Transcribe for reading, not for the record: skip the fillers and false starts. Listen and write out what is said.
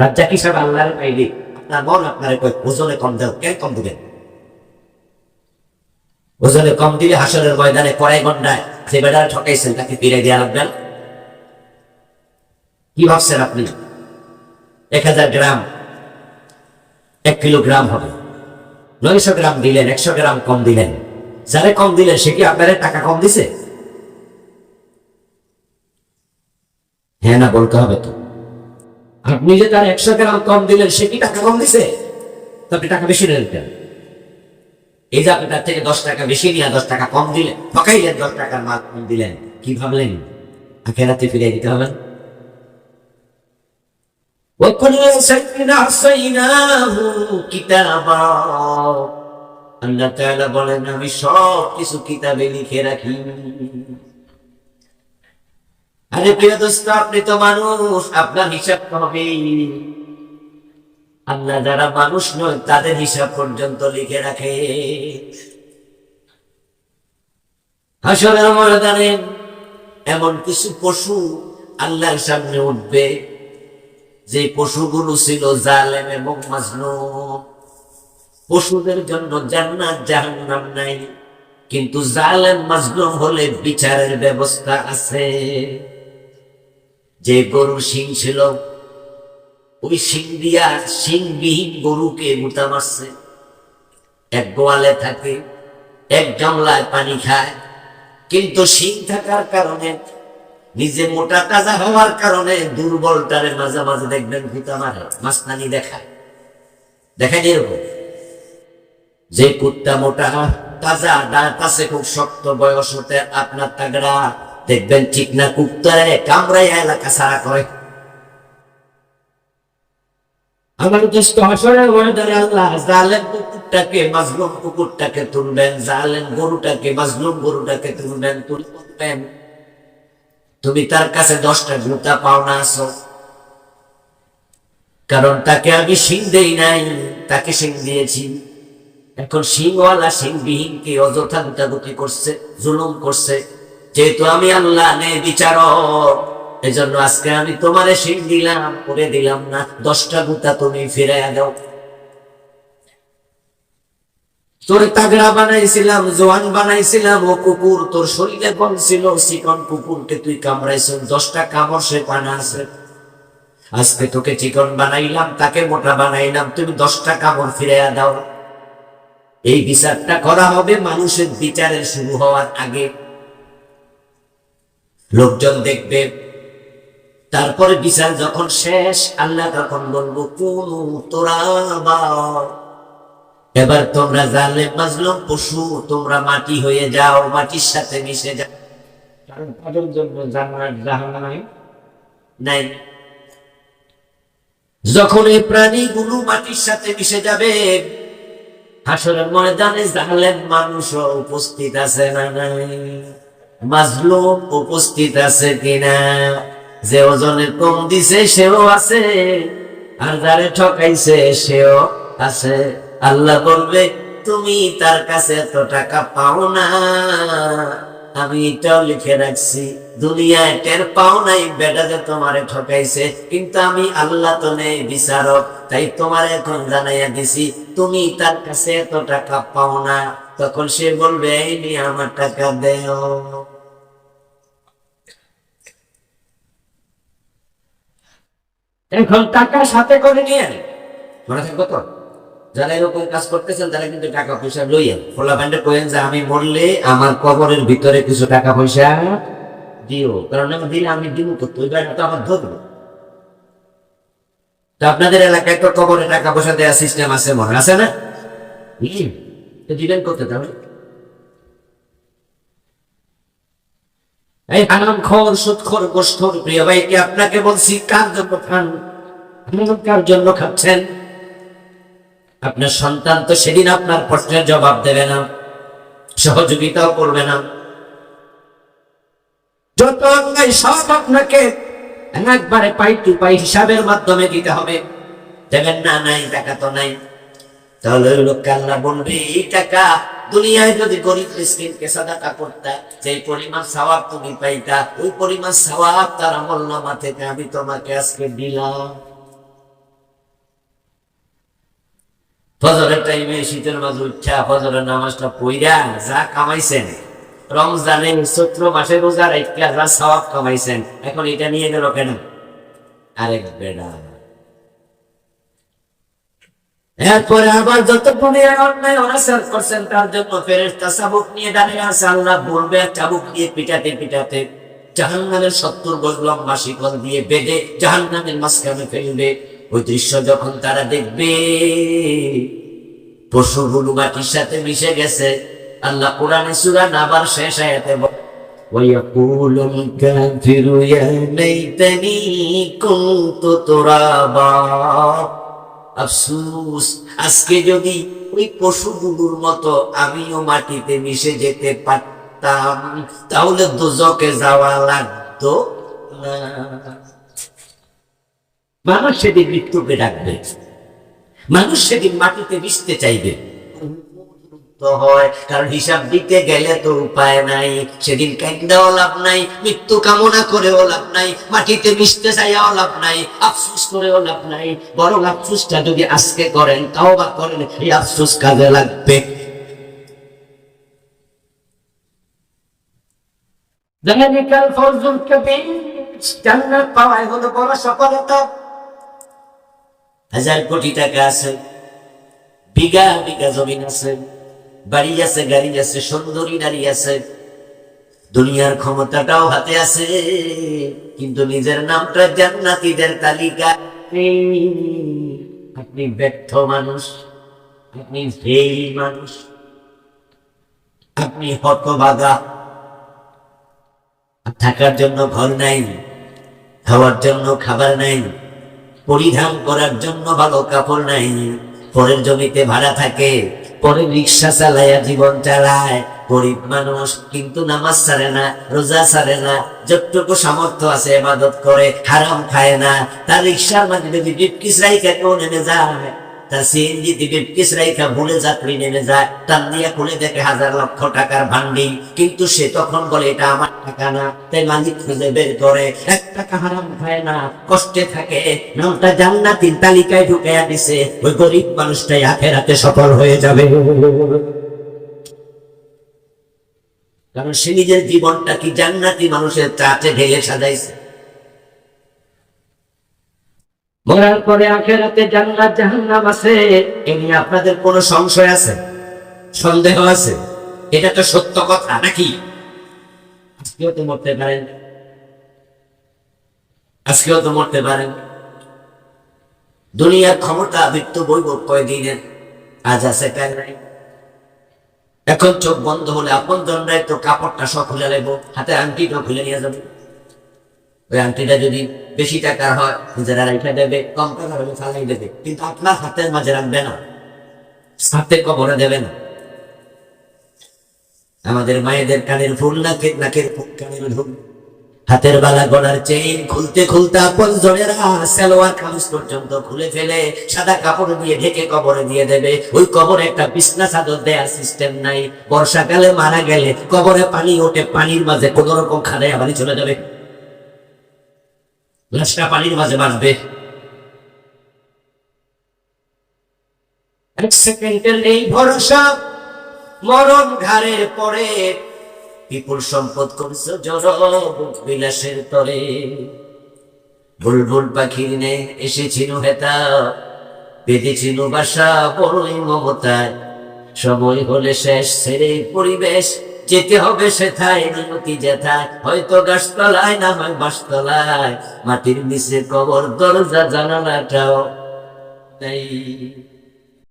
রাজ্জাক হিসাবে আল্লাহর পাইলে আপনার মন আপনার ওজনে কম দেও, কেন কম দিবেন? ওজনে কম দিলে হাসরের ময়দানে কড়াই গন্ডায় যে বেড়া ঠকাইছেন তাকে ফিরে দেওয়া লাগবে না। কি ভাবছেন আপনি? 1000 গ্রাম 1 কিলোগ্রাম হবে, 900 গ্রাম দিলেন, 100 গ্রাম কম দিলেন, যারে কম দিলেন সে কি আপনার টাকা কম দিছে? হ্যাঁ না বলতে হবে তো। আপনি যে তার 100 গ্রাম কম দিলেন সে কি টাকা কম দিছে? তো আপনি টাকা বেশি নিলেন কেন? এই যে আপনি তার থেকে 10 টাকা বেশি নিয়ে 10 টাকা কম দিলেন, ঠকাইলেন, 10 টাকার মাল কম দিলেন, কি ভাবলেন আখেরাতে ফিরিয়ে দিতে হবে? আল্লাহ তাআলা বলেন আমি সব কিছু কিতাবে লিখে রাখি। আরে প্রিয় দোস্ত, আপনি তো মানুষ, আপনার হিসাব হবে। আল্লাহ যারা মানুষ নয় তাদের হিসাব পর্যন্ত লিখে রাখে। হাসরের ময়দানে এমন কিছু পশু আল্লাহর সামনে উঠবে যে পশুগুলো ছিল জালেম এবং মাজলুম। পশুদের জন্য জান্নাত জাহান্নাম নাই, কিন্তু জালেম মাজলুম হলে বিচারের ব্যবস্থা আছে। যে গরুর শিং ছিল, ওই শিং দিয়া শিংবিহীন গরুকে মুতা মারছে। এক গোয়ালে থাকে, এক গামলায় পানি খায়, কিন্তু শিং থাকার কারণে, নিজে মোটা তাজা হওয়ার কারণে দুর্বলটারে মাঝে মাঝে দেখবেন মুতা মারে, মাস্তানি দেখায়। দেখেন এরকম যে কুত্তা মোটা তাজা, দাঁত আছে খুব শক্ত, বয়স হতে আপনার তাগড়া, দেখবেন ঠিক না কুত্তারে কামড়াইয়া এলাকা সারা করে। আমার দোস্ত, হাসরের ময়দানে আল্লাহ জালেম কুকুরটাকে মাজলুম কুকুরটাকে তুলবেন, জালেম গরুটাকে মাজলুম গরুটাকে তুলবেন। তুলবেন তুমি তার কাছে 10টা জুতা পাওনা আছো, কারণ তাকে আমি শিং দেই নাই, তাকে শিং দিয়েছি। এখন শিংওয়ালা শিংবিহীনকে অযথা গুতাগুতি করছে, জুলুম করছে। যেহেতু আমি আল্লাহ নে বিচারক, এজন্য আজকে আমি তোমারে শিং দিলাম, করে দিলাম না, 10টা গুতা তুমি ফিরাইয়া দাও। তোর তাগড়া বানাইছিলাম, জোয়ান বানাইছিলাম, ও কুকুর তোর শরীরে বল ছিল, চিকন কুকুরকে তুই কামড়াইছ, 10টা কামড় সে পানা আছে। আজকে তোকে চিকন বানাইলাম, তাকে মোটা বানাইলাম, তুমি 10টা কামড় ফিরাইয়া দাও। এই বিচারটা করা হবে মানুষের বিচারের শুরু হওয়ার আগে। লোকজন দেখবে, তারপরে বিচার যখন শেষ, আল্লাহ তখন বলবো কোন তোরা, এবার তোমরা জালেম মাজলুম পশু, তোমরা মাটি হয়ে যাও, মাটির সাথে মিশে যাও। কারণ তাদের জন্য জান্নাত জাহান্নাম নাই। যখন এই প্রাণীগুলো মাটির সাথে মিশে যাবে, হাসরের ময়দানে জালেম মানুষও উপস্থিত আছে না নাই? মাজলুম উপস্থিত আছে কিনা? যে ওজনে কম দিছে সেও আছে, আর যারে ঠকাইছে সেও আছে। আল্লাহ বলবে তুমি তার কাছে এত টাকা পাও না, আমি এটাও লিখে রাখছি। দুনিয়ায় টের পাও নাই বেটা যে তোমারে ঠকাইছে, কিন্তু আমি আল্লাহ তো নেই বিচারক, তাই তোমার এখন জানাইয়া দিছি তুমি তার কাছে এত টাকা পাও না। তখন সে বলবে এই নিয়ে আমার টাকা দেও। এখন টাকা সাথে করে নিয়ে মনে থাকবো তো, যারা এরকম কাজ করতেছেন তারা কিন্তু টাকা পয়সা লইয়েন, খোলা ব্যান্ডে কইেন যে আমি মরলে আমার কবরের ভিতরে কিছু টাকা পয়সা দিও, কারণ আমি দিলে আমি দিব তো, ওই ব্যান্ডটা তো আমার ধরবো। তো আপনাদের এলাকায় তো কবরে টাকা পয়সা দেওয়ার সিস্টেম আছে, মনে আছে না? দিবেন করতে তাহলে এই হারামখোর সুদখোর গোষ্ঠর প্রিয় ভাইকে আপনাকে বলছি, কার জন্য খান, কার জন্য খাচ্ছেন? আপনার সন্তান তো সেদিন আপনার প্রশ্নের জবাব দেবে না, সহযোগিতাও করবে না। যত অন্যায় সব আপনাকে একবারে পাই টু পাই হিসাবের মাধ্যমে দিতে হবে। দেবেন না, নাই টাকা তো নাই, তাহলে ওই লোককে আল্লাহ বলবে এই টাকা দুনিয়ায় যদি গরিব মিসকিনকে সাদাকা করতা, যে পরিমাণ সওয়াব তুমি পাইতা, ওই পরিমাণ সওয়াব তার আমলনামা থেকে আমি তোমাকে আজকে দিলাম। ফজরের টাইমে শীতের মাঝে উঠা ফজরের নামাজটা পইরা যা কামাইছেন, রমজানে চৈত্র মাসে রোজা রাইখা যা সওয়াব কামাইছেন, এখন এটা নিয়ে গেল কেন? আরেক বেড়া। এরপরে আবার যত দুনিয়ার অন্যায় অনাচার করছেন তার জন্য ফেরেশতা চাবুক নিয়ে দাঁড়িয়ে আছে। আল্লাহ বলবে চাবুক দিয়ে পিটাতে পিটাতে জাহান্নামের 70 গজ লম্বা শিকল দিয়ে বেঁধে জাহান্নামের মাঝখানে ফেলবে। ওই দৃশ্য যখন তারা দেখবে, পশুগুলো মাটির সাথে মিশে গেছে। আল্লাহ কোরআনে সূরা নাবার শেষ আয়াতে ويقول الكافر يا ليتني كنت ترابا। আফসোস, আজকে যদি ওই পশুগুলোর মতো আমিও মাটিতে মিশে যেতে পারতাম, তাহলে দোজকে যাওয়া লাগতো না। মানুষ সেদিন মৃত্যুকে ডাকবে, মানুষ সেদিন মাটিতে মিশতে চাইবে হয়, কারণ হিসাব দিতে গেলে তো উপায় নাই। সেদিন কান্দাও লাভ নাই, মৃত্যু কামনা করেও লাভ নাই, মাটিতে মিশতে চাইও লাভ নাই, আফসোস করেও লাভ নাই। বরং আফসোসটা যদি আজকে করেন, তাওবা করেন, এই আফসোস কাজে লাগবে। যালিকাল ফাওজুল কাবীর, জান্নাত পাওয়াই হলো বড় সফলতা। 1000 কোটি টাকা আছে, বিঘা বিঘা জমিন আছে, বাড়ি আছে, গাড়ি আছে, সুন্দরী নারী আছে, দুনিয়ার ক্ষমতাটাও হাতে আছে, কিন্তু নিজের নামটা জান্নাতীদের তালিকা। আপনি ব্যর্থ মানুষ, আপনি ফেল মানুষ, আপনি হতভাগা। থাকার জন্য ঘর নাই, খাওয়ার জন্য খাবার নাই, পরিধান করার জন্য ভালো কাপড় নাই, পরের জমিতে ভাড়া থাকে, পরে রিক্সা চালায়া জীবন চালায়। গরিব মানুষ, কিন্তু নামাজ ছাড়ে না, রোজা ছাড়ে না, যতটুকু সামর্থ্য আছে ইবাদত করে, হারাম খায় না। তার রিক্সার মাঝে যদি বিপকিস রাইখা কেউ নেমে যায়, তার সিএনজি বিপকিস রাইখা ভুলে যাত্রী নেমে যায়, টান দিয়া খুলে দেখে 1000 লক্ষ টাকার ভান্ডি, কিন্তু সে তখন বলে এটা আমার টাকা না। তাই মালিক খুঁজে বের করে, 1 টাকা হারাম খায় না, কষ্টে থাকে, নামটা জান্নাতীর তালিকায় ঢুকাইয়া দিছে। ওই গরিব মানুষটাই আখিরাতে সফল হয়ে যাবে, কারণ সে নিজের জীবনটা কি জান্নাতি মানুষের চাচে ঢেলে সাজাইছে। মরার পরে আখিরাতে জান্নাত জাহান্নাম আছে, এ নিয়ে আপনাদের কোনো সংশয় আছে, সন্দেহ আছে? এটা তো সত্য কথা নাকি? আজকেও তো মরতে পারেন, আজকেও তো মরতে পারেন। দুনিয়ার ক্ষমতা মৃত্যু বৈভব কয়দিনের, আজ আছে কাল নাই। এখন চোখ বন্ধ হলে আপন জনরাই তো কাপড়টা সব খুলে নেবো, হাতে আংটিটা খুলে নিয়ে যাবে। ওই আংটিটা যদি বেশি টাকার হয় নিজেরা রেখে দেবে, কম টাকার হলে ফালাই দেবে, কিন্তু আপনার হাতের মাঝে রাখবে না, হাতে কবরে দেবে না। আমাদের মায়েদের কানের ফুল, নাকের ফুল, কানের ফুল, হাতের বালা, গলার চেইন খুলতে খুলতে আপন জনেরা সালোয়ার কামিজ পর্যন্ত খুলে ফেলে সাদা কাপড় দিয়ে ঢেকে কবরে দিয়ে দেবে। ওই কবরে একটা বিছনা চাদর দেওয়ার সিস্টেম নাই। বর্ষাকালে মারা গেলে কবরে পানি ওঠে, পানির মাঝে কোন রকম খাদায় পানি চলে যাবে, লাশটা পানির মাঝে বাঁচবে। 1 সেকেন্ডের নেই ভরসা, মরণ ঘাড়ের পরে, বিপুল সম্পদ করছো জড় বিলাসের তরে। বুলবুল পাখির নে এসেছিল হেতা, বেঁধেছিল বাসা বড়ই মমতায়। সময় হলে শেষ ছেড়ে পরিবেশ, যেতে হবে সেথায় নিয়তি যেথায়। হয়তো গাছতলায় না হয় বাসতলায়, মাটির নিচে কবর, দরজা জানালাটাও নেই।